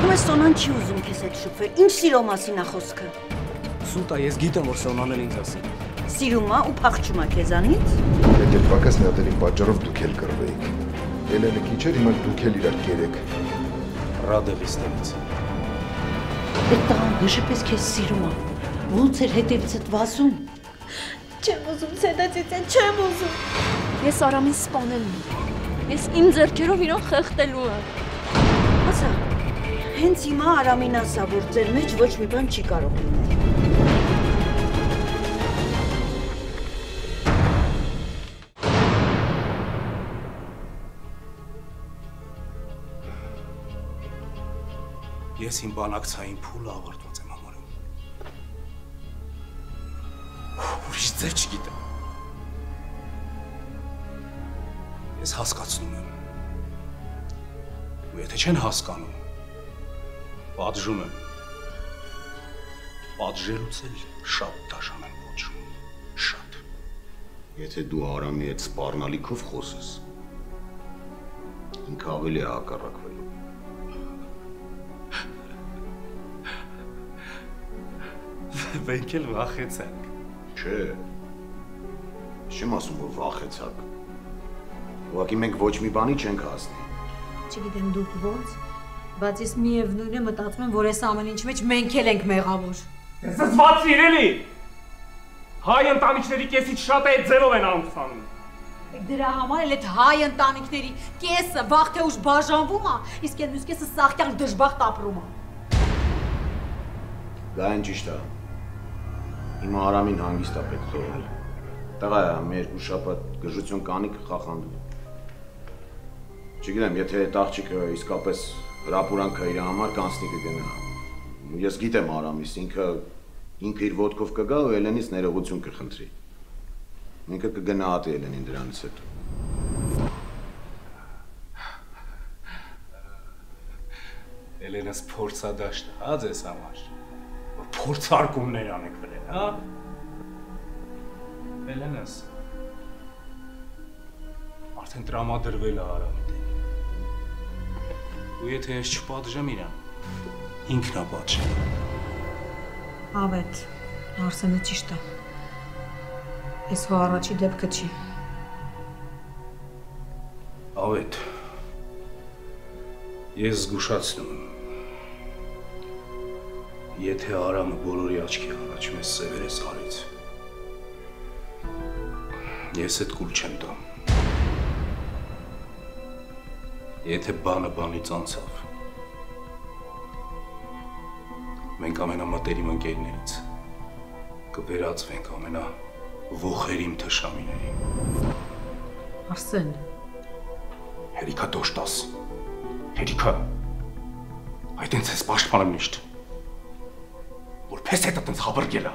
Տեսնում ես Սոնան չի ուզում քեզ հետ շփվել, ինչ սիրո մասին է խոսքը։ Սուտա, ես գիտեմ, որ Սոնան էլ ինձ ասել։ Սիրում է ու փախչում է քեզանից։ Եթե պակաս մի հատ էլ իմ պատճառով դուք էլ կռվեիք։ Էլենը քիչ էր, հիմա դուք էլ իրար կերեք։ Ռադևիստերից։ Այդ տղան նշպես քեզ սիրում է։ Ոնց էր հետևիցդ վազում։ Չեմ ուզում, Սեդացիցը, չեմ ուզում։ Ես Արամին սպանելու եմ։ Ես իմ ձեռքերով իրան խեղդելու եմ։ Ասա, հենց հիմա Արամին ասա, որ ձեր մեջ ոչ մի բան չի կարող լինել։ Ես իմ բանակցային փուլը ավարտված եմ համարում։ Ուրիշ ձեր չգիտեմ։ Ես հասկացնում եմ։ Ու եթե չեն հասկանում, պատժում եմ։ Պատժելուց էլ շատ դաժան եմ ոչում, շատ։ Եթե դու Արամի հետ սպառնալիքով խոսես, ինքը ավելի է հակառակվելու։ Մենք էլ վախեցանք։ Չէ, չեմ ասում, որ վախեցաք։ Ուղղակի մենք ոչ մի բանի չենք հասնի։ Չգիտեմ դուք ոնց, բայց ես միևնույն է մտածում եմ, որ այս ամեն ինչ մեջ մենք էլ ենք մեղավոր։ Ես զսված սիրելի։ Հայ ընտանիքների կեսից շատ է այդ ձևով են ամուսանում։ Դրա համար էլ այդ հայ ընտանիքների կեսը վաղ թե ուշ բաժանվում է, իսկ այդ մյուս կեսը սաղ կյանք դժբախտ ապրում է։ Դա այն ճիշտ է։ Հիմա Արամին հանգիստ է պետք թողնել։ Տղա է, մի երկու շաբաթ գժություն կանի կխախանդում։ Չգիտեմ, եթե այդ աղջիկը իսկապես հրապուրանքը իր համար կանցնի կգնա։ Ես գիտեմ Արամիս, ինքը իր ոտքով կգա ու Էլենից ներողություն կխնդրի։ Ինքը կգնահատի Էլենին դրանից հետո։ Էլենս փորձադաշտ է, հա ձեզ համար։ Փորձարկումներ անեք վրեն, հա։ Էլենս արդեն տրամադրվել է Արամի դեմ։ Ու եթե ես չպատժեմ իրան, ինքն է պատժել։ Ավետ, Արսենը ճիշտ է։ Ես հո առաջի դեպքը չի։ Ավետ, ես զգուշացնում եմ։ Եթե Արամը բոլորի աչքի առաջ մեզ սևերես արից, ես այդ կուլ չեմ տամ։ Եթե բանը բանից անցավ, մենք ամենամտերիմ ընկերներից կվերածվենք ամենավոխերիմ թշնամիներին։ Արսեն։ Հերիքա դոշտաս, հերիքա, այդ ինձ ես պաշտպանում միշտ, որ պես հետը տենց հավրգել է։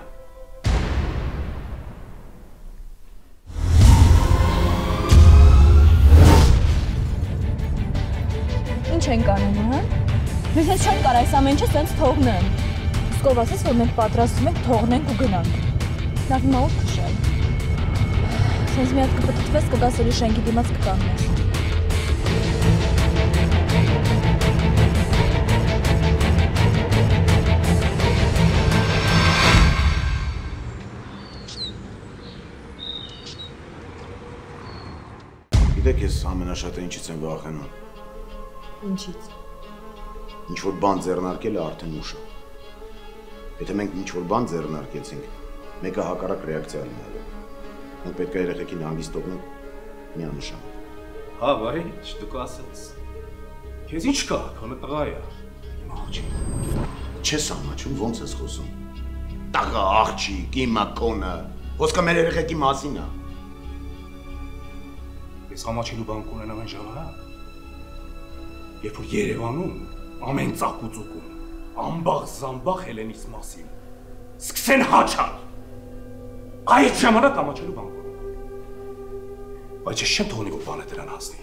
Ինչ ենք անում, հա? Մենք հենց չենք կարող այս ամեն ինչը սենց թողնեն։ Իսկ ով ասես, որ մենք պատրաստվում ենք թողնենք ու գնանք։ Լավ, հիմա ուր քշել։ Սենց մի հատ կպտտվես, կգաս էլի շենքի դիմաց կկանգնես։ Գիտեք, ես ամենաշատը ինչից եմ վախենում։ Ինչից։ Ինչ-որ բան ձեռնարկելը արդեն ուշ է։ Եթե մենք ինչ-որ բան ձեռնարկեցինք, մեկը հակառակ ռեակցիա լինելու։ Մենք պետք է երեխեքին հանգիստ թողնենք միանշան։ Հա, բարի, դուք ասես։ Քեզ ինչ կա, քոնը տղա է։ Իմ աղջիկ։ Չես ամաչում, ոնց ես խոսում։ Տղա, աղջիկ, իմա քոնը, ոսկը մեր երեխեքի մասին է։ Ես ամաչելու բան կունենամ այն ժամանակ, երբ որ Երևանում ամեն ծակուծուկում, ամբաղ-զամբաղ Հելենից մասին սկսեն հաչալ։ Այդ ժամանակ ամաչելու բան կունենամ։ Բայց ես չեմ թողնի, որ բանը դրան հասնի։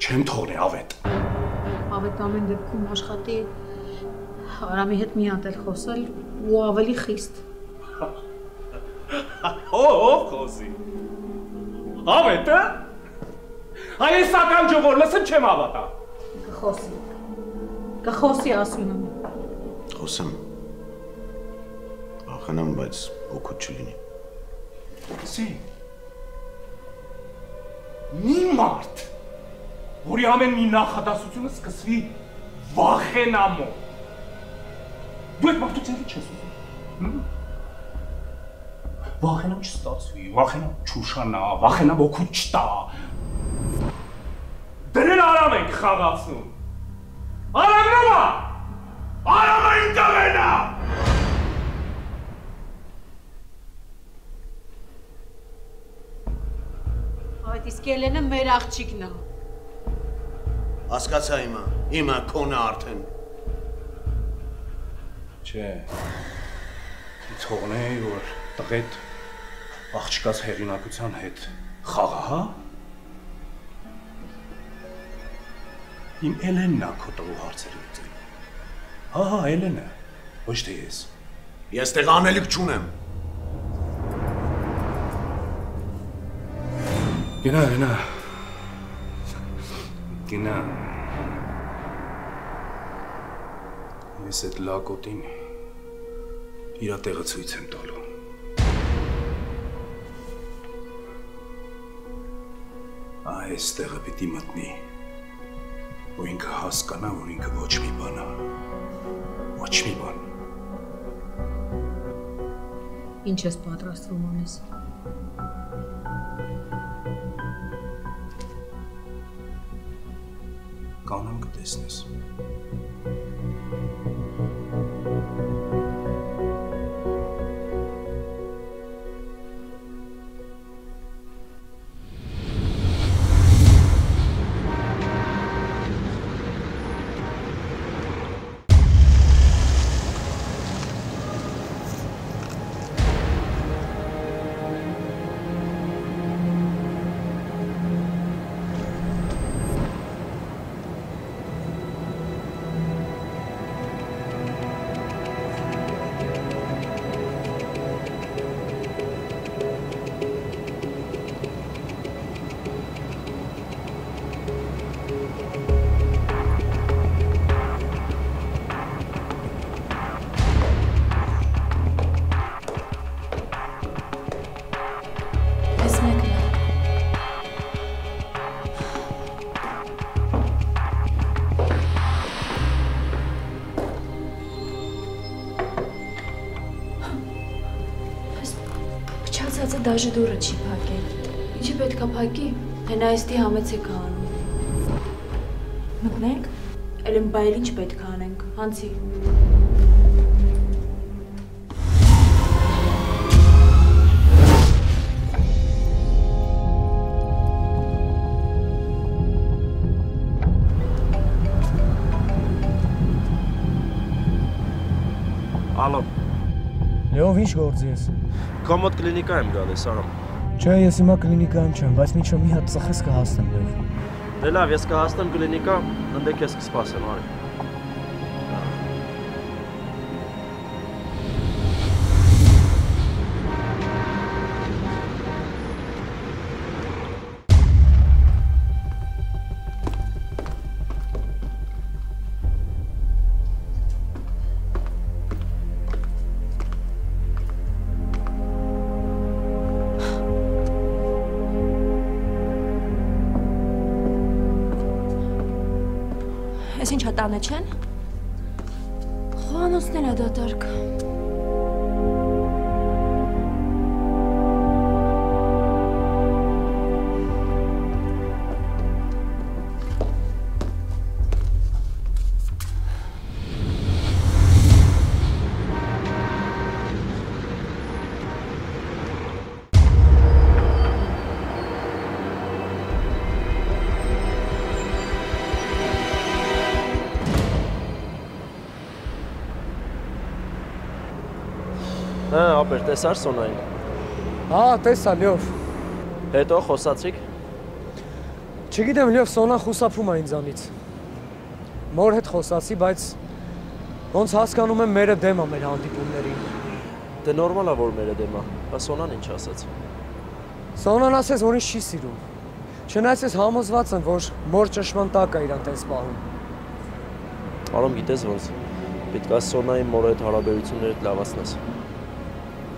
Չեմ թողնի, Ավետ։ Ավետ ամեն դեպքում աշխատի Արամի հետ մի հատ էլ խոսել ու ավելի խիստ։ Ով խոսի։ Ավետը։ Այս ականջը որ լսեմ չեմ հավատա։ Կխոսի։ Կխոսի ասում եմ։ Խոսեմ։ Ախնամ, բայց օգուտ չլինի։ Սի։ Մի մարդ, որի ամեն մի նախադասությունը սկսվի վախենամով։ Դու այդ մարդու ծերի չես ուզում։ Վախենամ չստացվի, վախենամ չուշանա, վախենամ օգուտ չտա։ Դրել Արամ ենք խաղացնում։ Արամնամա! Արամը իմ տղենա! Այդ իսկ Էլենը մեր աղջիկն է։ Հասկացա հիմա քոնը արդեն։ Չէ, թողնեի, որ տղետ աղջկաս հեղինակության հետ խաղա, հա? Իմ Էլենն է քո տղու հարցերը լուծել։ Հա, Էլենը, ոչ թե ես։ Ես տեղ անելիք չունեմ։ Գնա։ Ես այդ լակոտին իրա տեղը ցույց եմ տալու։ Այս տեղը պիտի մտնի, որ ինքը հասկանա, որ ինքը ոչ մի բան է, ոչ մի բան։ Ինչ ես պատրաստվում անես։ Կանեմ կտեսնես։ Դաժե դուրը չի փակել։ Ինչի պետք է փակի։ Հենա այստի համեցեք անում։ Մտնենք։ Էլեն բայել ինչ պետք է անենք։ Հանցի։ Ալո։ Լեով ինչ գործի ես։ Քո մոտ կլինիկա եմ գալիս, Արամ։ Չէ, ես հիմա կլինիկայում չեմ, բայց միջով մի հատ ծխես կհասնեմ լավ։ Դե լավ, ես կհասնեմ կլինիկա, ընդ ես կսպասեմ, արի։ Ես ինչ հատանը չեն։ Խոհանոցն էլ է դատարկ։ Հա, ապեր, տեսար Սոնային։ Հա, տեսա, Լյով։ Հետո խոսացիք։ Չգիտեմ, Լյով, Սոնան խուսափում է ինձանից։ Մոր հետ խոսացի, բայց ոնց հասկանում եմ մերը դեմ է մեր հանդիպումներին։ Դե նորմալ է, որ մերը դեմ է։ Բա Սոնան ինչ ասաց։ Սոնան ասեց, որ ինձ չի սիրում։ Չնայած ես համոզված եմ, որ մոր ճշմարտ տակ է իրան տես պահում։ Արամ գիտես ոնց։ Պետք է Սոնայի մորը հետ հարաբերություններդ լավացնես։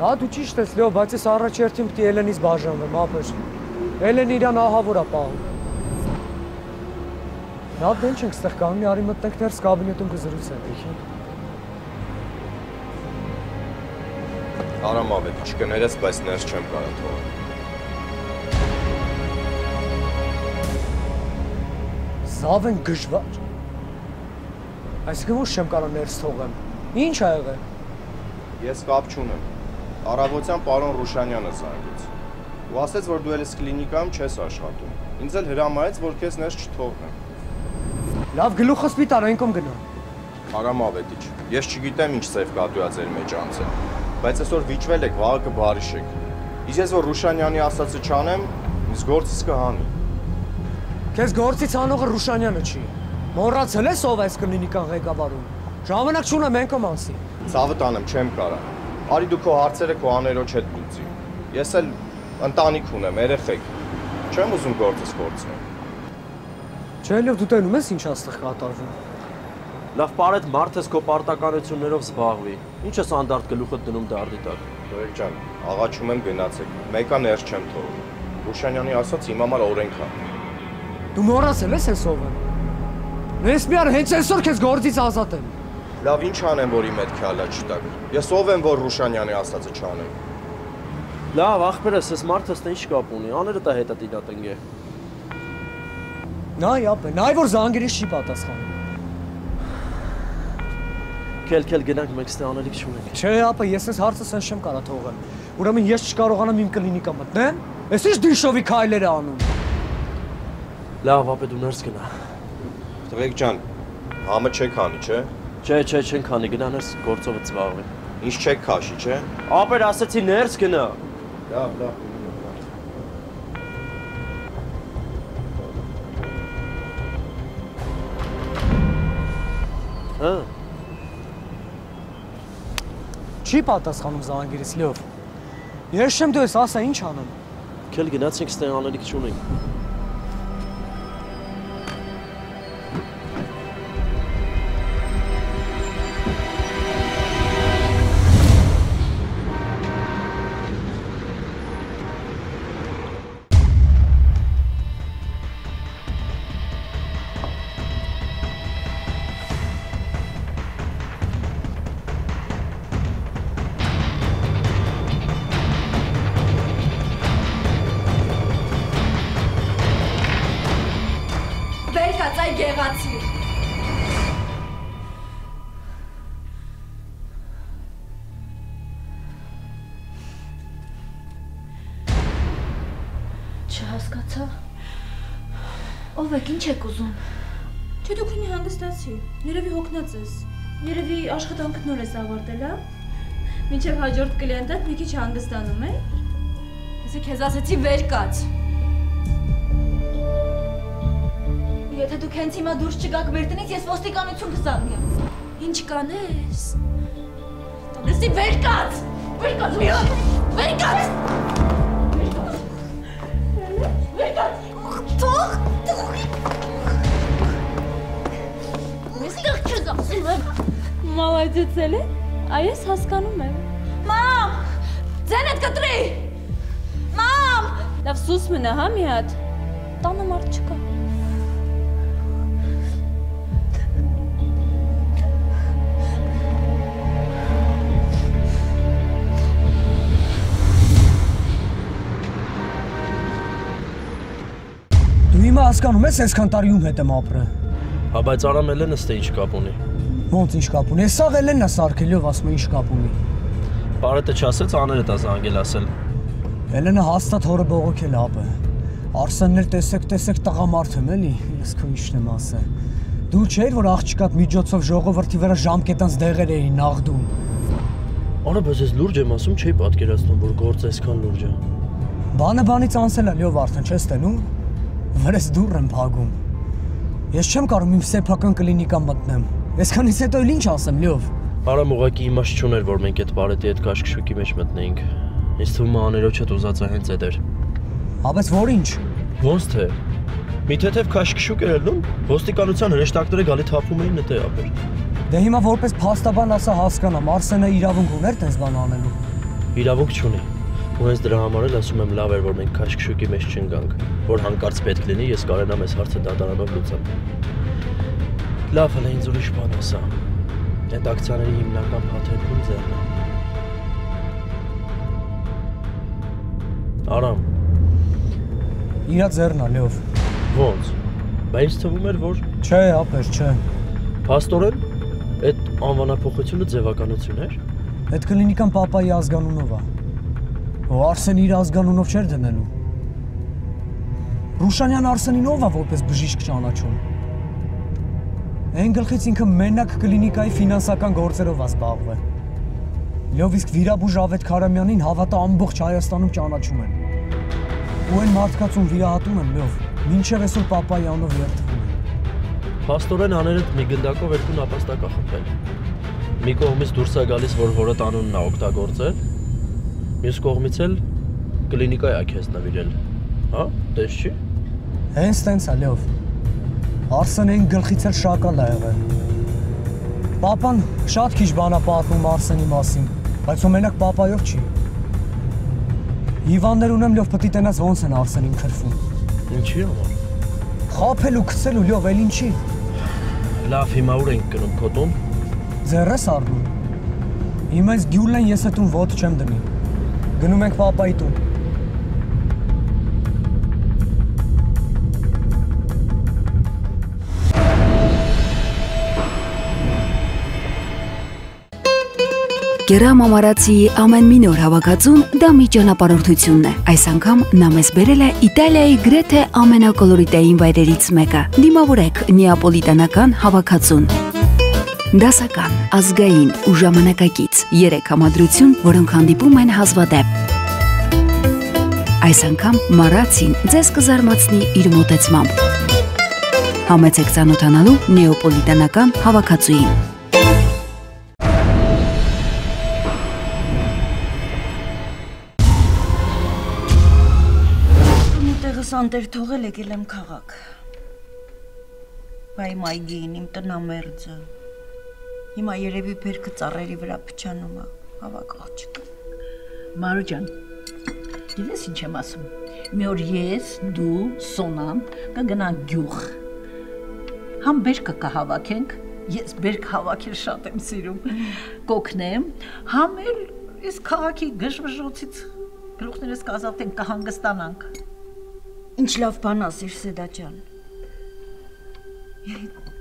Հա դու ճիշտ ես Լեո, բայց ես առաջերտին պիտի Էլենից բաժանվեմ, ապեր։ Էլենը իրան ահավոր է պահում։ Լավ դեն չենք ստեղ կանգնի, արի մտնենք ներս կաբինետում կզրուցենք, իհի։ Արամ ավետ, չկներես, բայց ներս չեմ կարող թողել։ Զավ են գժվար։ Այսինքն ոչ չեմ կարող ներս թողեմ։ Ինչ ա եղել։ Ես կապ չունեմ։ Առավոտյան պարոն Ռուշանյանը զանգեց։ Ու ասեց, որ դու էլս կլինիկայում չես աշխատում։ Ինձ էլ հրամայեց, որ քեզ ներս չթողնեմ։ Լավ գլուխս պիտար այնքոմ գնա։ Արամ ավետիչ, ես չգիտեմ ինչ սև կատուա ձեր մեջ անցել, բայց այսօր վիճվել եք, վաղը կբարիշեք։ Իսկ ես որ Ռուշանյանի ասածը չանեմ, ինձ գործից կհանի։ Քեզ գործից անողը Ռուշանյանը չի։ Մոռացել ես ով այս կլինիկան ղեկավարում։ Ժամանակ չունեմ ենքոմ անսի։ Ցավը տանեմ, չեմ կարա։ Արի դու քո հարցերը քո աներոջ հետ լուծի։ Ես էլ ընտանիք ունեմ, երեխեք։ Չեմ ուզում գործս կորցնեմ։ Չէ, լավ դու տենում ես ինչ աստեղ կատարվում։ Լավ, պարետ մարդ ես քո պարտականություններով զբաղվի։ Ինչ ես անդարդ գլուխդ դնում դարդի տակ։ Դուրեք ջան, աղաչում եմ գնացեք։ Մեկը ներս չեմ թողում։ Ռուշանյանի ասած իմ համար օրենք է։ Դու մոռացել ես ով եմ։ Ես միար հենց այսօր քեզ գործից ազատեմ։ Լավ, ինչ անեմ, որ իմ հետ քյալա չտակ։ Ես ով եմ, որ Ռուշանյանի ասածը չանեմ։ Լավ, ախպերս, ես մարդս թե ինչ կապ ունի, աները տա հետա տիրա տնգե։ Նայ ապե, նայ որ զանգերից չի պատասխանում։ Քել գնանք մենք ստե անելիք չունենք։ Չէ, ապե, ես այս հարցը սենց չեմ կարա թողել։ Ուրեմն ես չկարողանամ իմ կլինիկա մտնեմ։ Ես ինչ դիշովի քայլեր է անում։ Լավ, ապե դու ներս գնա։ Տղեկ ջան, համը չեք հանի, չէ։ Չէ, չենք հանի, գնա ներս գործովը զբաղվի։ Ինչ չեք քաշի, չէ։ Ապեր ասեցի ներս գնա։ Լավ։ Հա։ Չի պատասխանում զանգերից Լեով։ Ես չեմ դու ես ասա ինչ անեմ։ Քել գնացինք ստե անելիք չունենք։ Չհասկացա։ Ով եք, ինչ եք ուզում։ Չէ դուք ինձ հանգստացի։ Երևի հոգնած ես։ Երևի աշխատանքդ նոր ես ավարտել, հա։ Մինչև հաջորդ կլիենտդ մի քիչ հանգստանում է։ Ես քեզ ասեցի վեր կաց։ Եթե դուք հենց հիմա դուրս չգաք մեր տնից, ես ոստիկանություն կզանգեմ։ Ինչ կանես։ Դեսի վեր կաց։ Վեր կաց, վեր կաց։ Թող։ Մստեղ չես ասում եմ։ Մալայձեցել է։ Այս հասկանում եմ։ Մամ, ձենդ կտրի։ Մամ։ Լավ սուս մնա, հա մի հատ։ Տանը մարդ չկա։ Դու հիմա հասկանում ես այսքան տարի ում հետ եմ ապրել։ Հա բայց Արամ Էլենը ստե ինչ կապ ունի։ Ոնց ինչ կապ ունի։ Ես սաղ Էլենն է սարքելիով ասում է ինչ կապ ունի։ Պարետը չասեց աները տա զանգել ասել։ Էլենը հաստատ հորը բողոքել ապը։ Արսենն էլ տեսեք տղամարդ եմ էլի, ես քո ինչն եմ ասել։ Դու չէր որ աղջկատ միջոցով ժողովրդի վրա ժամկետանց դեղեր էին նաղդում։ Արա բայց ես լուրջ եմ ասում, չէի պատկերացնում որ գործը այսքան լուրջ է։ Բանը բանից անցել է Լեով արդեն չես տենում։ Վրես դուռ եմ փակում։ Ես չեմ կարող իմ սեփական կլինիկա մտնեմ։ Այսքանից հետո էլ ինչ ասեմ Լեով։ Արամ ուղղակի իմաստ չուներ որ մենք այդ բարետի հետ կաշկշուկի մեջ մտնեինք։ Ինձ թվում է աներոջը ուզածը հենց այդ էր։ Հաբես որ ինչ։ Ոնց թե։ Մի թեթև քաշքշուկ էր ելնում, ոստիկանության հրեշտակները գալի թափում էին նետե ապեր։ Դե հիմա որպես փաստաբան ասա հասկանամ, Արսենը իրավունք ուներ տես բան անելու։ Իրավունք չունի։ Ու հենց դրա համար էլ ասում եմ լավ էր, որ մենք քաշքշուկի մեջ չընկանք, որ հանկարծ պետք լինի ես կարենամ այս հարցը դատարանով լուծեմ։ Լավ հələ ինձ ուրիշ բան ասա։ Այդ ակցիաների հիմնական փաթեթն ում ձեռն է։ Արամ։ Իրա ձեռն է, Լեով։ Ոնց։ Բայց ինձ թվում էր, որ չէ, ապեր, չէ։ Փաստորեն այդ անվանափոխությունը ձևականություն էր։ Այդ կլինիկան պապայի ազգանունով է։ Ու Արսենը իր ազգանունով չէր դնելու։ Ռուշանյան Արսենին ով է որպես բժիշկ ճանաչում։ Այն գլխից ինքը մենակ կլինիկայի ֆինանսական գործերով է զբաղվել։ Լավ իսկ վիրաբույժ Ավետ Քարամյանին հավատա ամբողջ Հայաստանում ճանաչում են։ Ու այն մարդկაც ում վիրահատում են լավ, մինչև այսօր պապայի անով երդվում են։ Փաստորեն աներդ մի գնդակով երկու նապաստակ է խփել։ Մի կողմից դուրս է գալիս, որ հորդ անունն է օգտագործել, մյուս կողմից էլ կլինիկա է քեզ նվիրել։ Հա, տես չի։ Հենց տենց է լավ։ Արսենին գլխից էլ շակալ է եղել։ Պապան շատ քիչ բան է պատմում Արսենի մասին, բայց ու մենակ պապայով չի։ Հիվանդներ ունեմ լավ պետք է տենաս ոնց են Արսենին քրվում։ Ինչի՞ համար։ Խափելու, գցելու լավ, էլ ինչի։ Լավ, հիմա ուր ենք գնում քոտոն։ Ձեռս առնում։ Հիմա այս գյուլն ես այդուն ոտ չեմ դնի։ Գնում ենք պապայի տուն։ Գերամ ամարացիի ամեն մի նոր հավաքածուն դա մի ճանապարհորդությունն է։ Այս անգամ նա մեզ բերել է Իտալիայի գրեթե ամենակոլորիտային վայրերից մեկը։ Դիմավորեք նեապոլիտանական հավաքածուն։ Դասական, ազգային ու ժամանակակից 3 համադրություն, որոնք հանդիպում են հազվադեպ։ Այս անգամ Մարացին ձեզ կզարմացնի իր մոտեցմամբ։ Համեցեք ծանոթանալու նեապոլիտանական հավաքածուին։ Անտեր թողել եկել եմ քաղաք։ Բայ մայգին իմ տնամերձը։ Հիմա երևի բերքը ծառերի վրա փչանում է, հավաք աղջիկը։ Մարո ջան, գիտես ինչ եմ ասում։ Մի օր ես, դու, Սոնան կգնանք գյուղ։ Համ բերքը կհավաքենք, ես բերք հավաքել շատ եմ սիրում։ Կօգնեմ, համ էլ այս քաղաքի գժվժոցից գլուխներս կազատենք, կհանգստանանք։ Ինչ լավ բան ասիր Սեդա ջան։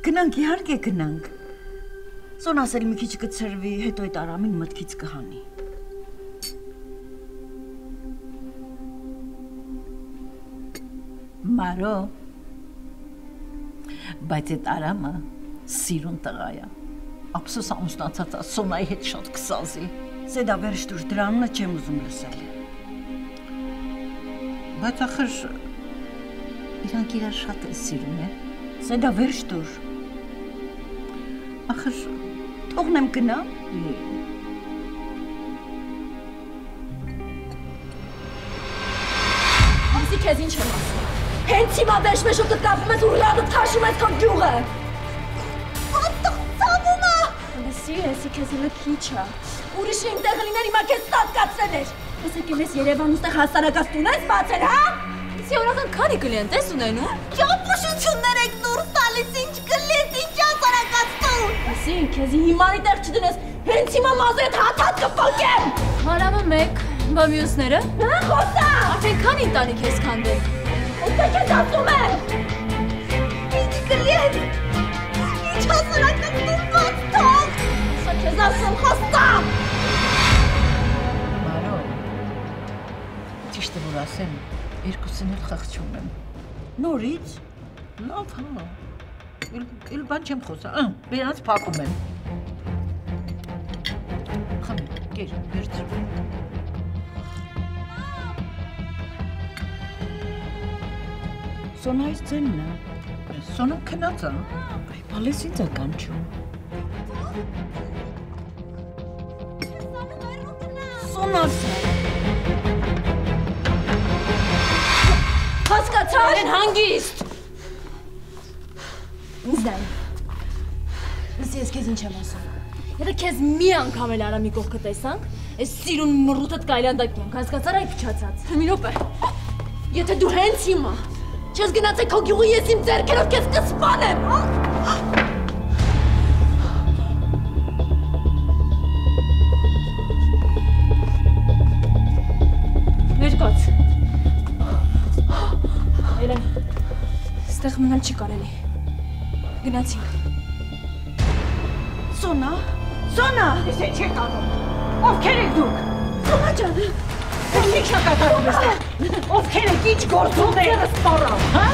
Գնանք, իհարկե գնանք։ Սոնաս էլ մի քիչ կցրվի, հետո այդ Արամին մտքից կհանի։ Մարո, բայց այդ Արամը սիրուն տղա է։ Ափսոս ամուսնացած է, Սոնայի հետ շատ կսազի։ Սեդա վերջ դուր, դրա անունը չեմ ուզում լսել։ Բայց ախր իրանք իրար շատ են սիրում է։ Սեդա վերջ դուր։ Ախր թողնեմ գնա։ Ասի քեզ ինչ եմ ասում։ Հենց հիմա վերջ-մեջով կկապում ես ու լավը թաշում ես քո գյուղը։ Ատտղ ծավում է։ Լսի, եսի քեզ հլը քիչ է։ Ուրիշ իմ տեղը լիներ հիմա քեզ ստատկացրել էր։ Ես եկել ես Երևան ուստեղ հասարակած տուն ես բացել, հա։ Սիորական քանի կլիենտ ես ունենում։ Ճապուշություններ եք դուրս տալիս, ինչ կլիենտ, ինչ հասարակած տուն։ Լսի, քեզ հիմանի տեղ չդնես, հենց հիմա մազերդ հաթաթ կփակեմ։ Հարամը մեկ, բա մյուսները։ Հա, խոսա։ Արդեն քանի ընտանիք ես քանդել։ Ո՞նց ես ասում եմ։ Ինչ կլիենտ, ինչ հասարակած տուն բաց թող։ Սա քեզ ասում, խոսա։ Մարո, ճիշտը որ ասեմ, երկուսին էլ խղճում եմ։ Նորից։ Լավ, հա։ Էլ բան չեմ խոսա, բերանց փակում եմ։ Խմի, կեր, վերցրու։ Սոնայից ձենն է։ Սոնան քնած է։ Բալես ինձ է կանչում։ Սոնաս։ Հասկացա, են հանգիստ։ զայն։ Լսի, ես քեզ ինչ եմ ասում։ Եթե քեզ մի անգամ էլ Արամի կողքը տեսանք, այս սիրուն մռութդ կայլանդակյանք, հասկացար այ փչացած։ Մի րոպե։ Եթե դու հենց հիմա չես գնացել քո գյուղի, ես իմ ձեռքերով քեզ կսպանեմ։ Ներկաց։ Էլեն, ստեղ մնալ չի կարելի։ Գնացինք։ Սոնա, Սոնա։ Ես ինչ եք անում։ Ովքեր եք դուք։ Սոնա ջան։ Ինչ եք կատարում այստեղ։ Ովքեր եք, ինչ գործում եք։ Սպառա, հա։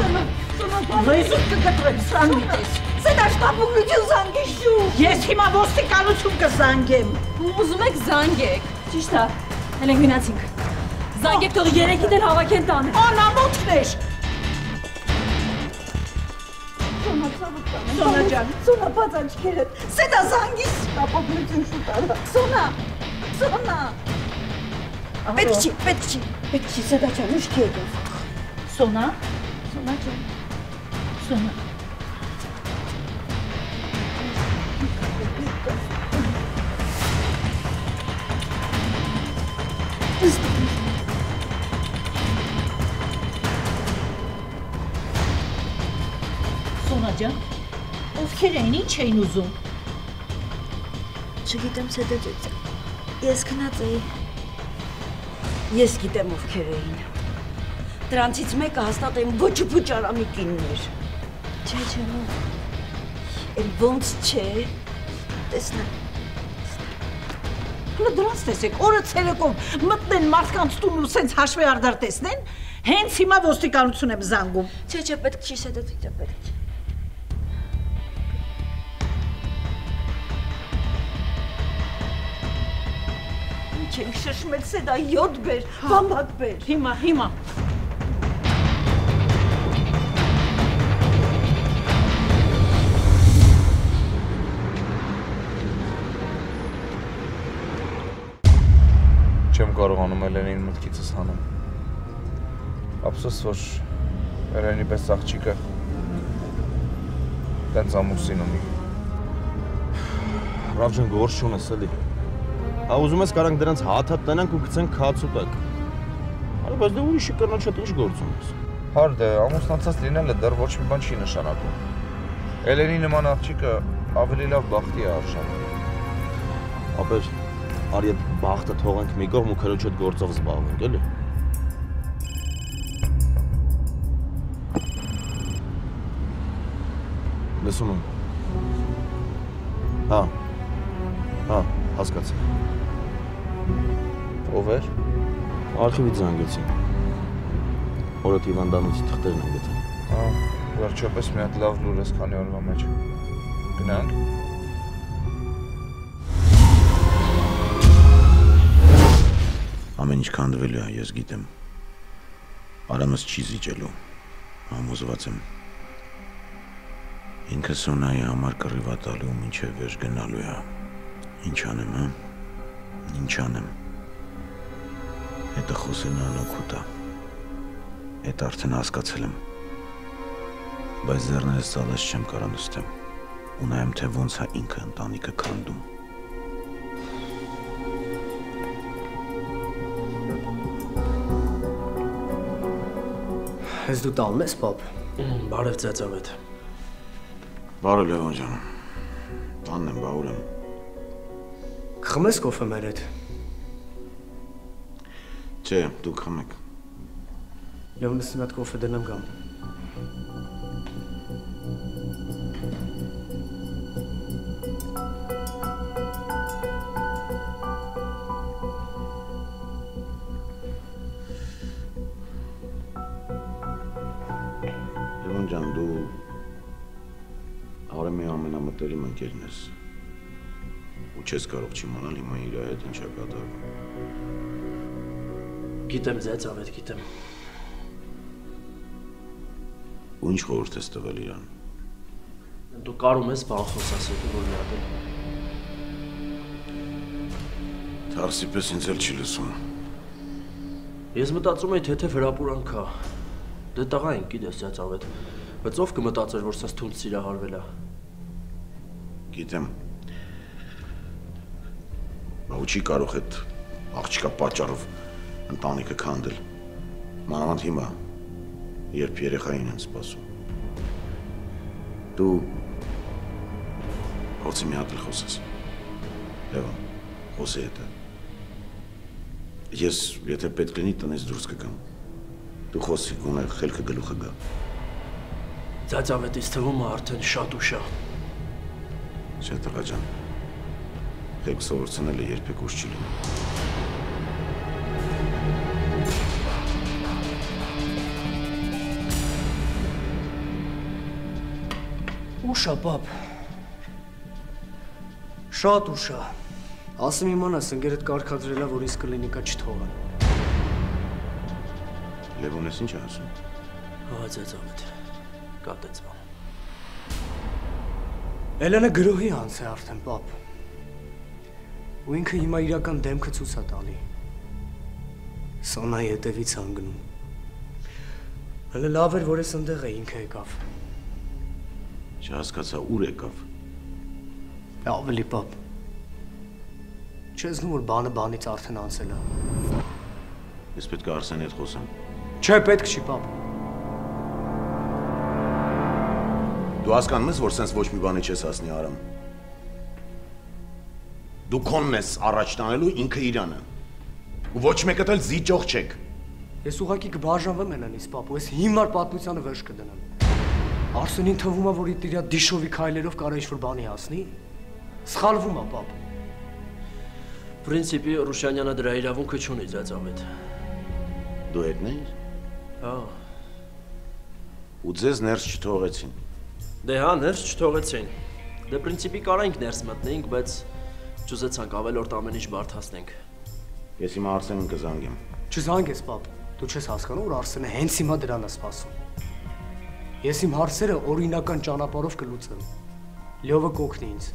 Լեզուկ կգտրեք սրանից։ Սեդա շտապուկություն զանգեշու։ Ես հիմա ոստիկանություն կզանգեմ։ Ուզում եք զանգեք։ Ճիշտ է։ Էլեն գնացինք։ Զանգեք թող երեքիդ էլ հավաքեն տանը։ Անամոթն էր։ Սոնա ջան, Սոնա բաց աչքերդ։ Սեդա զանգիս շտապուկություն շուտ արա։ Սոնա, Սոնա։ Պետք չի, Սեդա ջան, ուշքի եկավ։ Սոնա։ Սոնա ջան։ Սոնա։ Սոնա ջան, ովքեր էին, ինչ էին ուզում։ Չգիտեմ, Սեդա ջան, ես գնաց էի։ Ես գիտեմ ովքեր էին։ Դրանցից մեկը հաստատ այն ոչուփուչ Արամի կինն էր։ Չէ, էլ ոնց չէ, տեսնա։ Հլը դրանց տեսեք, օրը ցերեկով մտնեն մարդկանց տուն ու սենց հաշվի արդար տեսնեն, հենց հիմա ոստիկանություն եմ զանգում։ Չէ, պետք չի, Սեդա ջան, պետք չի։ Չենք շշմել, Սեդա 7 բեր, բամբակ բեր։ Հիմա։ Չեմ կարողանում Էլենին մտքիցս հանեմ։ Ափսոս, որ Էլենի պես աղջիկը տենց ամուսին ունի։ Ռավջան գործ չունես էլի։ Հա ուզում ես կարանք դրանց հաթ տնանք ու գցենք քացու տակ։ Հա բայց դու ուրիշի կնոջ հետ ինչ գործ ունես։ Հարդ է, ամուսնացած լինելը դեռ ոչ մի բան չի նշանակում։ Էլենի նման աղջիկը ավելի լավ բախտի է արժանի։ Ապեր, արի այդ բախտը թողենք մի կողմ ու քրոջ հետ գործով զբաղվենք, էլի։ Լսում եմ։ Հա, հասկացա։ Ով էր։ Արխիվից զանգեցին։ Օրոք հիվանդանոցի թղթերն են գտել։ Հա, վերջապես մի հատ լավ լուր ես քանի օրվա մեջ։ Գնանք։ Ամեն ինչ քանդվելու է, ես գիտեմ։ Արամս չի զիջելու։ Համոզված եմ։ Ինքը Սոնայի համար կռիվա տալու ու մինչև վերջ գնալու է։ Ինչ անեմ, հա։ Ինչ անեմ։ Հետը խոսելն անօգուտ է։ Հետ արդեն հասկացել եմ։ Բայց ձեռներս ծալած չեմ կարող նստեմ։ Ու նայեմ, թե ոնց է ինքը ընտանիքը քանդում։ Ես դու տալն ես, պապ։ Բարև ծեծավետ։ Բարը Լևոն ջան։ Տանն եմ, բաղուր եմ։ Կխմես կոֆե մեր հետ։ Չէ, դուք խմեք։ Լևոնս մի հատ կոֆե դնեմ գամ։ Լևոն ջան, դու Արամի ամենամտերիմ ընկերն ես։ Ու չես կարող չիմանալ հիմա իր հետ ինչ է կատարվում։ Գիտեմ ծեծավետ, գիտեմ։ Ու ինչ խորհուրդ ես տվել իրան։ Դու կարում ես բան խոսասել, որ մի հատ էլ։ Թարսի պես ինձ էլ չի լսում։ Ես մտածում եի թեթև հրապուրանք կա։ Դե տղա ենք, գիտես ծեծավետ։ Բայց ով կմտածեր, որ սենց թունդ սիրահարվել է։ Գիտեմ։ Բայց չի կարող այդ աղջիկա պատճառով ընտանիքը քանդել։ Մանավանդ հիմա, երբ երեխային են սպասում։ Դու փորձի մի հատ էլ խոսես։ Լևոն, խոսի հետը։ Ես, եթե պետք լինի, տնից դուրս կգամ։ Դու խոսի, գոնե խելքը գլուխը գա։ Ծածավետից թվում է արդեն շատ ուշ է։ Չէ, տղա ջան, խելք սովորցնելը երբեք ուշ չի լինում։ Ուշ է, պապ։ Շատ ուշ է։ Ասեմ իմանաս, ընկերդ կարգադրել է, որ ինձ կլինիկա չթողան։ Լևոն, ես ինչ է ասում։ Հա, ծածավետ, կատեց բան։ Էլենը գրոհի անց է արդեն, պապ։ Ու ինքը հիմա իրական դեմքը ցույց է տալի։ Սոնայի հետևից հանգնում։ Հələ լավ էր, որ ես ընդեղ է ինքը եկավ։ Չհասկացա ուր եկավ։ Ավելի, պապ։ Չես զգում, որ բանը բանից արդեն անցել է։ Ես պետք է Արսենի հետ խոսեմ։ Չէ, պետք չի, պապ։ Դու հասկանում ես, որ սենց ոչ մի բանի չես հասնի Արամ։ Դու քոնն ես առաջ տանելու ինքը իրանը։ Ու ոչ մեկդ էլ զիջող չեք։ Ես ուղղակի կբաժանվեմ Էլենից, պապ, ու ես հիմար պատմությանը վերջ կդնեմ։ Արսենին թվում է, որ իր դիշովի քայլերով կարա ինչ-որ բանի հասնի։ Սխալվում է, պապ։ Պրինցիպի Ռուշանյանը դրա իրավունքը չունի, ծածավետ։ Դու հետն էիր։ Հա։ Ու ձեզ ներս չթողեցին։ Դե հա, ներս չթողեցին։ Դե պրինցիպի կարանք ներս մտնեինք, բայց չուզեցանք ավելորդ ամեն ինչ բարդացնենք։ Ես հիմա Արսենին կզանգեմ։ Չզանգես, պապ։ Դու չես հասկանում, որ Արսենը հենց հիմա դրան է սպասում։ Ես իմ հարցերը օրինական ճանապարհով կլուծեմ։ Լյովը կօգնի ինձ։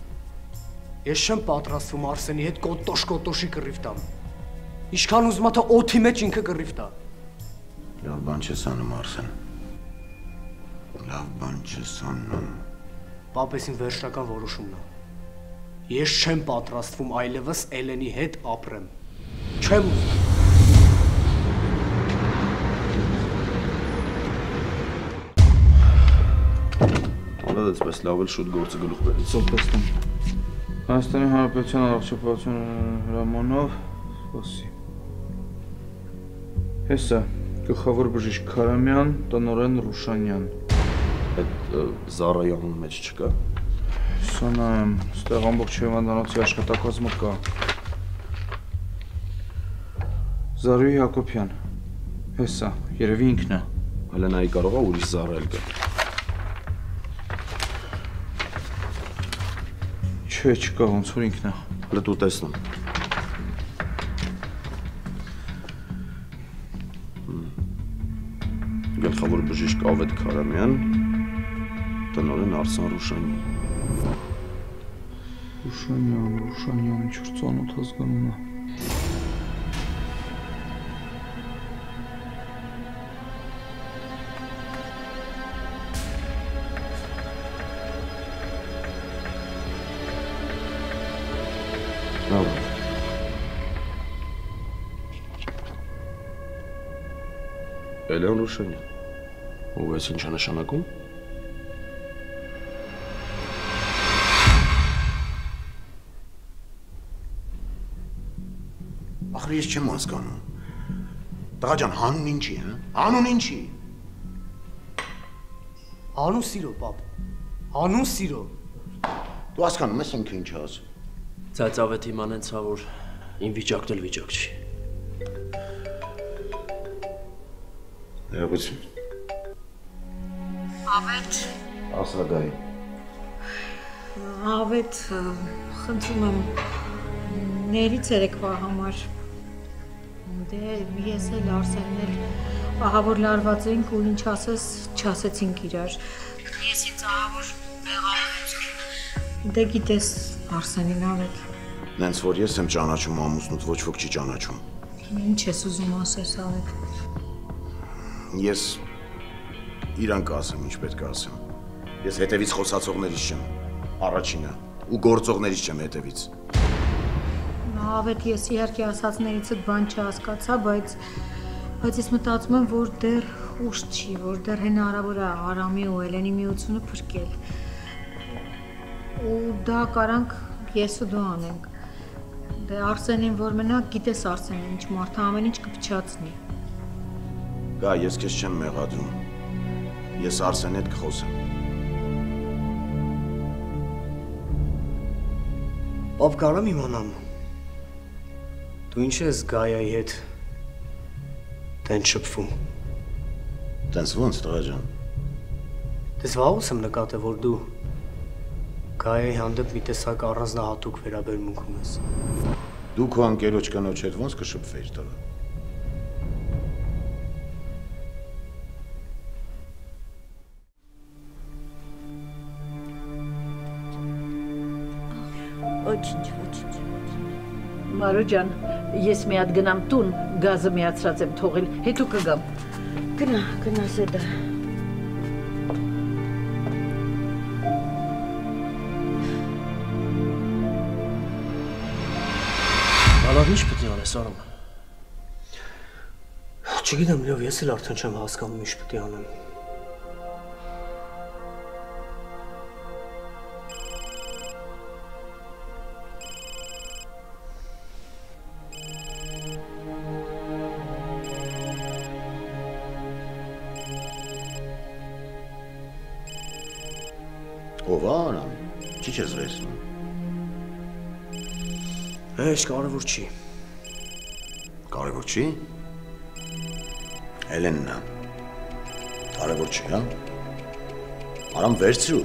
Ես չեմ պատրաստվում Արսենի հետ կոտոշ-կոտոշի կռիվ տամ։ Ինչքան ուզում ա թե օդի մեջ ինքը կռիվ տա։ Լավ բան չես անում, Արսեն։ Լավ բան չես անում։ Պապ, ես իմ վերջնական որոշումն է։ Ես չեմ պատրաստվում այլևս Էլենի հետ ապրեմ։ Չեմ ուզում։ Ալադեցպես լավ էլ շուտ գործը գլուխ բերից։ Սոպեստում։ Հայաստանի Հանրապետության առողջապահության հրամանով, սպասի։ Հեսա, գլխավոր բժիշկ Քարամյան, տնօրեն Ռուշանյան։ Այդ Զարայանում մեջ չկա։ Սանայեմ, ստեղ ամբողջ հիվանդանոցի աշխատակազմը կա։ Զարուհի Հակոբյան։ Հեսա, երևի ինքն է։ Հելենայի կարող է ուրիշ Զարայել կա։ Չէ, չկա, ոնց որ ինքն է։ Հələ դու տեսնում։ Գլխավոր բժիշկ Ավետ Քարամյան, տնօրեն Արսեն Ռուշանյան։ Ռուշանյան, ինչ-որ ծանոթ ազգանում է։ Էլեն Ռուշանյան, ով ես ինչ է նշանակում։ Ախր ես չեմ հասկանում։ Տղա ջան, հանուն ինչի, հա? Հանուն ինչի։ Հանուն սիրո, պապ։ Հանուն սիրո։ Դու հասկանում ես ինքը ինչ ասում։ Ծածավետ իմանենցա, որ իմ վիճակն էլ վիճակ չի։ Ներողություն։ Ավետ։ Ասրագայի։ Ավետ, խնդրում եմ, ների ցերեկվա համար։ Դե ես էլ Արսենն էլ ահա որ լարված էինք ու ինչ ասես չասեցինք իրար։ Ես ինձ ահա որ մեղավորեցի։ Դե գիտես Արսենին, Ավետ։ Նենց որ ես եմ ճանաչում ամուսնուց, ոչ ոք չի ճանաչում։ Ինչ ես ուզում ասես, Ավետ։ Ես Իրան կասեմ, ինչ պետք է ասեմ։ Ես հետևից խոսացողներից չեմ, առաջինը, ու գործողներից չեմ հետևից։ Ավետ ես իհարկե ասածներիցդ բան չհասկացա, բայց ես մտածում եմ, որ դեռ ուշ չի, որ դեռ հնարավոր է Արամի ու Էլենի միությունը փրկել։ Ու դա կարանք ես ու դու անենք։ Դե Արսենին որ մնա, գիտես Արսենին ինչ մարդը ամեն ինչ կփչացնի։ Գա, ես քեզ չեմ մեղադրում։ Ես Արսենի հետ կխոսեմ։ Պապ կարամ իմանամ։ Դու ինչ ես Գայայի հետ տենց շփվում։ Տենց ոնց, տղա ջան։ Դες վաղուց եմ նկատել, որ դու Գայայի հանդեպ մի տեսակ առանձնահատուկ վերաբերմունք ունես։ Դու քո անկերոջ կնոջ հետ ոնց կշփվեիր, տղա։ Ոչինչ։ Մարո ջան, ես մի հատ գնամ տուն, գազը միացրած եմ թողել, հետո կգամ։ Գնա Սեդա։ Ալավ ինչ պետք է անես, Արամ։ Չգիտեմ, լավ, ես էլ արդեն չեմ հասկանում ինչ պետք է անեմ։ Ով Արամ, չի չես վերցնում։ Էշ, կարևոր չի։ Կարևոր չի։ Էլենն է։ Կարևոր չի, հա։ Արամ վերցրու։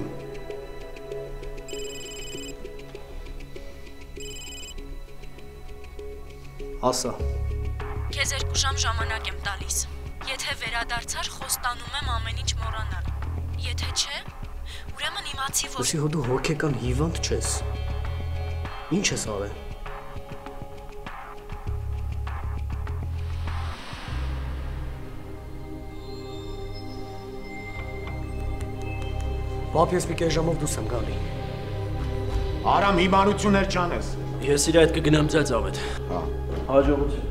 Ասա։ Քեզ 2 ժամ ժամանակ եմ տալիս։ Եթե վերադարձար, խոստանում եմ ամեն ինչ մոռանալ։ Եթե չէ, ուրեմն իմացի, որ Ոսի հո դու հոգեկան հիվանդ չես։ Ինչ ես արել։ Պապ, ես մի կես ժամով դուրս եմ գալի։ Արամ, հիմարություններ չանես։ Ես իր հետ կգնամ ձեզ ավետ։ Հա։ Հաջողություն։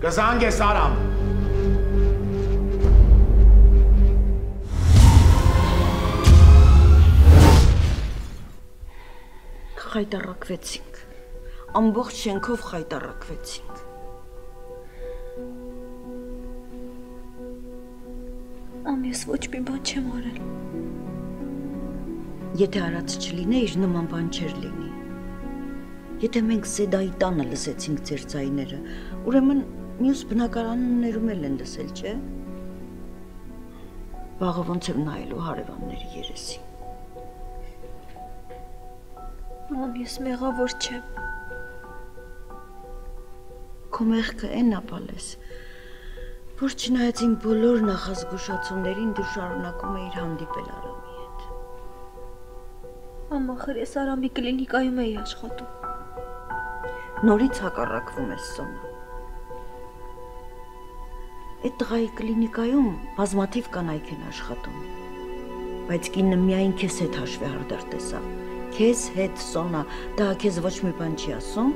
Կզանգես, Արամ։ Խայտարակվեցինք, ամբողջ շենքով խայտարակվեցինք։ Ես ոչ մի բան չեմ արել։ Եթե արած չլիներ, նման բան չէր լինի։ Եթե մենք Սեդայի տանը լսեցինք ձեր ձայները, ուրեմն մյուս բնակարաններում էլ են լսել, չէ՞։ Վաղը ոնց եմ նայելու հարևանների երեսին։ Ես մեղավոր չեմ։ Քո մեղքը էն ապալես, որ չնայած իմ բոլոր նախազգուշացումներին դու շարունակում էիր հանդիպել Արամի հետ։ Ախր ես Արամի կլինիկայում էի աշխատում։ Նորից հակառակվում ես Սոնա։ Այդ տղայի կլինիկայում բազմաթիվ կանայք են աշխատում, բայց կինը միայն քեզ հետ հաշվեհարդար տեսավ։ Քեզ հետ, Սոնա, դա քեզ ոչ մի բան չի ասում։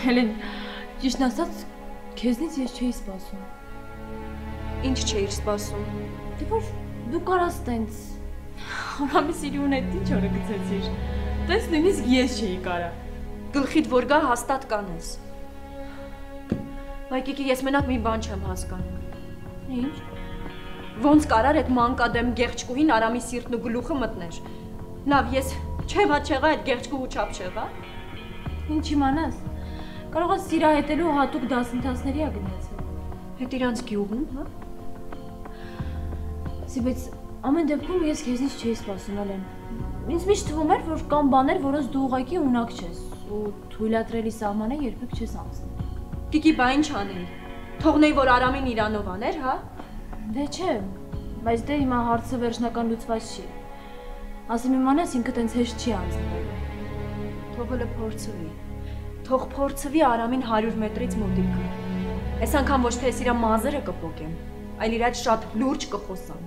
Հելեն, ճիշտ ասած, քեզնից ես չէի սպասում։ Ինչ չէիր սպասում։ Դե որ դու կարաս տենց Արամի սիրուն հետ ինչ օրը գցեցիր։ Տենց նույնիսկ ես չէի կարա։ Գլխիդ որ գա հաստատ կանես։ Վայկիկի ես մենակ մի բան չեմ հասկանում։ Ինչ։ Ոնց կարար այդ մանկադեմ գեղչկուհին Արամի սիրտն ու գլուխը մտներ։ Լավ, ես չեղա այդ գեղչկուհու չափ չեղա։ Ինչ իմանաս։ Կարող ես սիրահետելու հատուկ դասընթացների ա գնացել։ Հետ իրանց գյուղում, հա։ Բայց ամեն դեպքում ես քեզնից չէի սպասում, Ալեն։ Ինձ միշտ թվում էր, որ կան բաներ, որոնց դու ուղղակի ունակ չես ու թույլատրելի սահմանը երբեք չես անցնել։ Կիկի, բա ինչ անեի։ Թողնեի, որ Արամին իրանով աներ, հա։ Դե չէ, բայց դե հիմա հարցը վերջնական լուծված չի։ Ասեմ իմանաս ինքը տենց հեշտ չի անցնելու։ Թողելը փորձուի։ Թող փորձվի Արամին 100 մետրից մոտիկ գա։ Այս անգամ ոչ թե ես իր մազերը կփոկեմ, այլ իր այդ շատ լուրջ կխոսամ։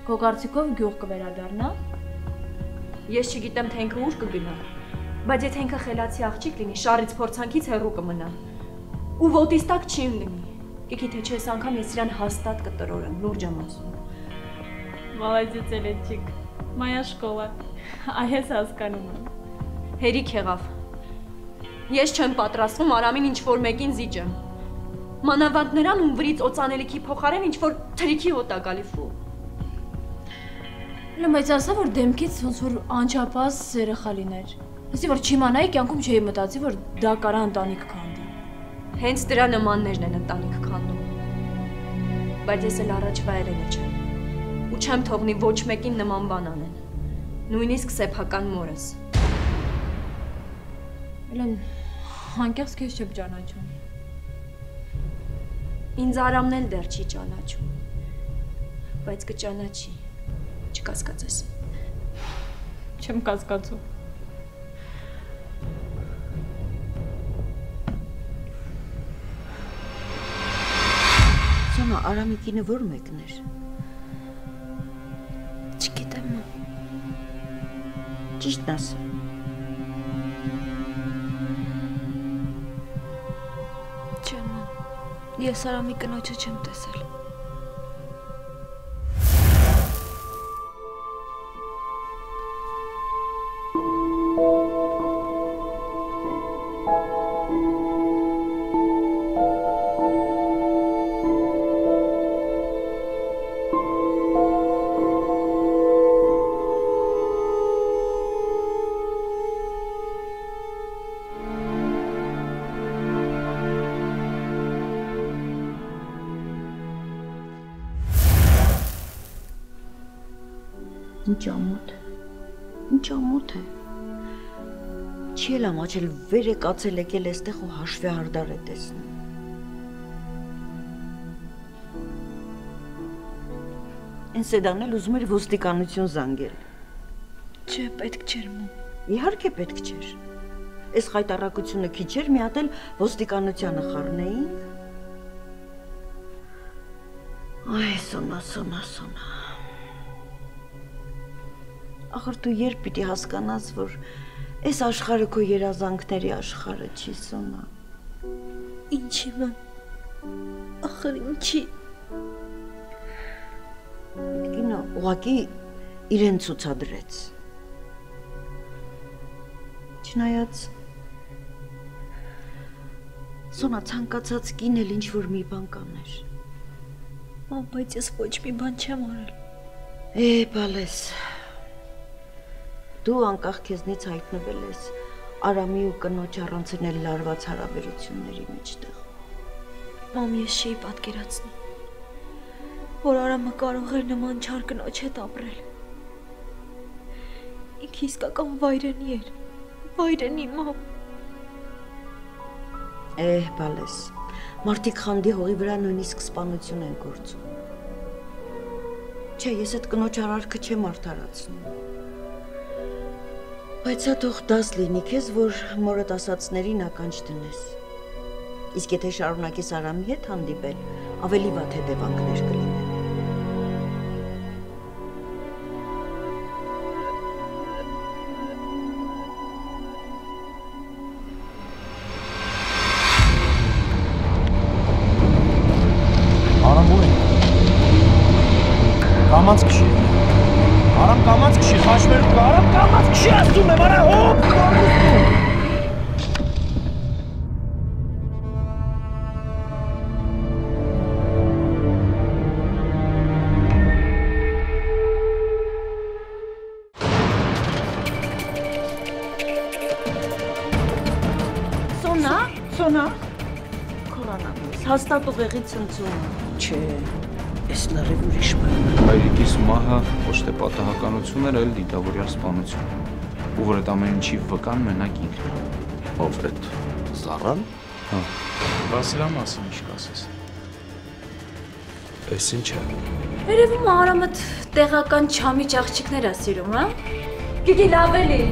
Քո կարծիքով գյուղ կվերադառնա։ Ես չգիտեմ թե ինքը ուր կգնա, բայց եթե ինքը խելացի աղջիկ լինի, շարից փորձանքից հեռու կմնա։ Ու ոտից տակ չի լինի։ Գիտի թե չէ, այս անգամ ես իրան հաստատ կտրորեմ, լուրջ եմ ասում։ Молодец, Էլեցիկ։ Моя школа։ Այս հասկանում եմ։ Հերիք եղավ։ Ես չեմ պատրաստվում Արամին ինչ-որ մեկին զիջեմ։ Մանավանդ նրան, ում վրից օծանելիքի փոխարեն ինչ-որ թրիքի հոտ ա գալի ֆու։ Բայց ասա, որ դեմքից ոնց որ անչափահաս երեխա լիներ։ Ասի, որ չիմանայի, կյանքում չէի մտածի, որ դա կարա ընտանիք քանդի։ Հենց դրա նմաններն են ընտանիք քանդում։ Բայց ես էլ առաջվա երելը չեմ։ Ու չեմ թողնի ոչ մեկին նման բան անեն։ Նույնիսկ սեփական մորս։ Էլեն, հանկեղծ քեզ չեմ ճանաչում։ Ինձ Արամն էլ դեռ չի ճանաչում։ Բայց կճանաչի, չկասկածես։ Չեմ կասկածում։ Սոնա, Արամի կինը որ մեկն էր։ Չգիտեմ։ Ճիշտն ասեմ։ Ես Արամի կնոջը չեմ տեսել։ Ինչ ամոթ է։ Չի էլ ամաչել վեր է կացել եկել էստեղ ու հաշվի հարդար է տեսնում։ Են սեդանել ուզում էր ոստիկանություն զանգել։ Չէ, պետք չէր մոմ։ Իհարկե պետք չէր։ Այս խայտառակությունը քիչ էր, մի հատ էլ ոստիկանությանը խառնեին։ Այ, Սոնա։ Ախր դու երբ պիտի հասկանաս, որ այս աշխարհը քո երազանքների աշխարհը չի, Սոնա։ Ինչի՞ մամ։ Ախր ինչի։ Կինը ուղղակի իրեն ցուցադրեց։ Չնայած Սոնա ցանկացած կին էլ ինչ-որ մի բան կաներ։ Մամ, բայց ես ոչ մի բան չեմ արել։ Բալես։ Դու անկախ քեզնից հայտնվել ես Արամի ու կնոջ առանցնել լարված հարաբերությունների մեջտեղ։ Մամ, ես չի պատկերացնի, որ Արամը կարող էր նման չար կնոջ հետ ապրել։ Ինքը իսկական վայրենի էր, վայրենի, մամ։ Բալես, մարդիկ խանդի հողի վրա նույնիսկ սպանություն են գործում։ Չէ, ես այդ կնոջ արարքը չեմ արդարացնում։ Բայց սա թող դաս լինի քեզ, որ մորդ ասածներին ականջ դնես։ Իսկ եթե շարունակես Արամի հետ հանդիպել, ավելի վատ հետևանքներ կլինեն։ Արամ ուր է։ Կամանց քշի։ Արամ կամանց քշի, խաչմերուկ կա, Արամ կամանց քշի, ասում եմ, արա հոպ, Սոնա, քորանամ ես, հաստատ ուղեղի ցնցում։ Չէ, ես լրիվ ուրիշ բան։ Հայրիկիս մահը ոչ թե պատահականություն էր, այլ դիտավորյալ սպանություն։ Ու որ այդ ամեն ինչի վկան մենակ ինքն է։ Ով է այդ Զառան։ Հա։ Վասիլա մասին ինչ կասես։ Էս ինչ է։ Երևում Արամը տեղական չամիչ աղջիկներ է սիրում, հա։ Գիտի լավ էլի։